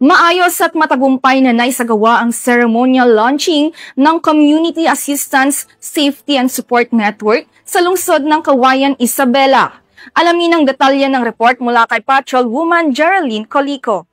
Maayos at matagumpay na naisagawa ang ceremonial launching ng Community Assistance, Safety and Support Network sa lungsod ng Cauayan, Isabela. Alamin ang detalye ng report mula kay Patrolwoman Geraldine Colico.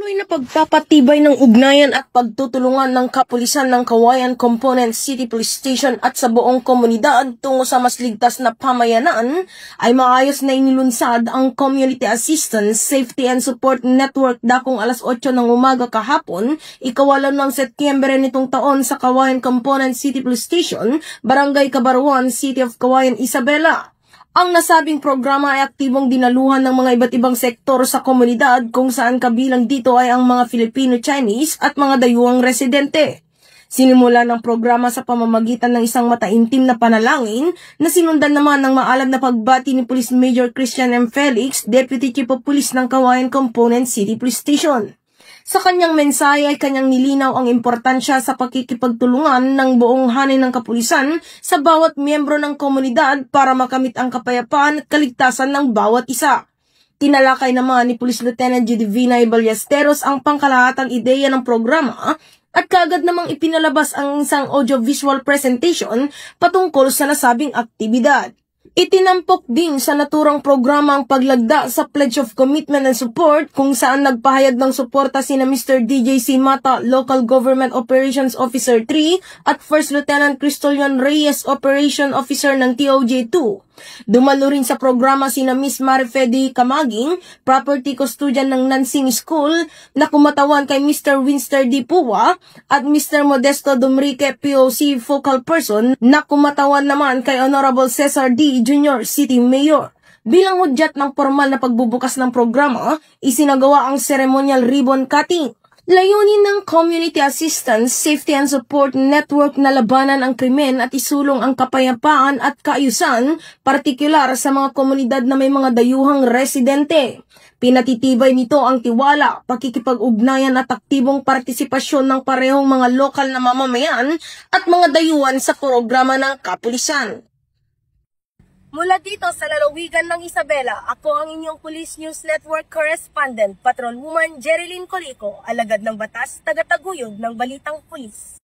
Tuloy na pagpapatibay ng ugnayan at pagtutulungan ng kapulisan ng Cauayan Component City Police Station at sa buong komunidad tungo sa mas ligtas na pamayanan ay maayos na inilunsad ang Community Assistance, Safety and Support Network dakong alas 8 ng umaga kahapon, ika-8 ng Setyembre nitong taon sa Cauayan Component City Police Station, Barangay Cabaruan, City of Cauayan, Isabela. Ang nasabing programa ay aktibong dinaluhan ng mga iba't ibang sektor sa komunidad kung saan kabilang dito ay ang mga Filipino-Chinese at mga dayuhang residente. Sinimula ng programa sa pamamagitan ng isang mataimtim na panalangin na sinundan naman ng maalab na pagbati ni Police Major Christian M. Felix, Deputy Chief of Police ng Cauayan Component City Police Station. Sa kanyang mensahe ay kanyang nilinaw ang importansya sa pakikipagtulungan ng buong hanay ng kapulisan sa bawat miyembro ng komunidad para makamit ang kapayapaan at kaligtasan ng bawat isa. Tinalakay naman ni Police Lieutenant Judivina Ballesteros ang pangkalahatang ideya ng programa at kaagad namang ipinalabas ang isang audiovisual presentation patungkol sa nasabing aktibidad. Itinampok din sa naturang programa ang paglagda sa Pledge of Commitment and Support kung saan nagpahayag ng suporta sina Mr. DJ Mata, Local Government Operations Officer 3 at First Lieutenant Cristolion Reyes, Operation Officer ng TOJ2. Dumalo rin sa programa sina Miss Marifedi Camaging, Property Custodian ng Nansing School, na kumatawan kay Mr. Winster D. Puwa at Mr. Modesto Dumrique, POC Focal Person, na kumatawan naman kay Honorable Cesar D. Jr., City Mayor. Bilang hudyat ng formal na pagbubukas ng programa, isinagawa ang ceremonial ribbon cutting. Layunin ng Community Assistance, Safety and Support Network na labanan ang krimen at isulong ang kapayapaan at kaayusan, partikular sa mga komunidad na may mga dayuhang residente. Pinatitibay nito ang tiwala, pakikipag-ugnayan at aktibong partisipasyon ng parehong mga lokal na mamamayan at mga dayuhan sa programa ng kapulisan. Mula dito sa lalawigan ng Isabela, ako ang inyong Police News Network Correspondent, Patrolwoman Geraldine Colico, alagad ng batas, tagataguyod ng Balitang Pulis.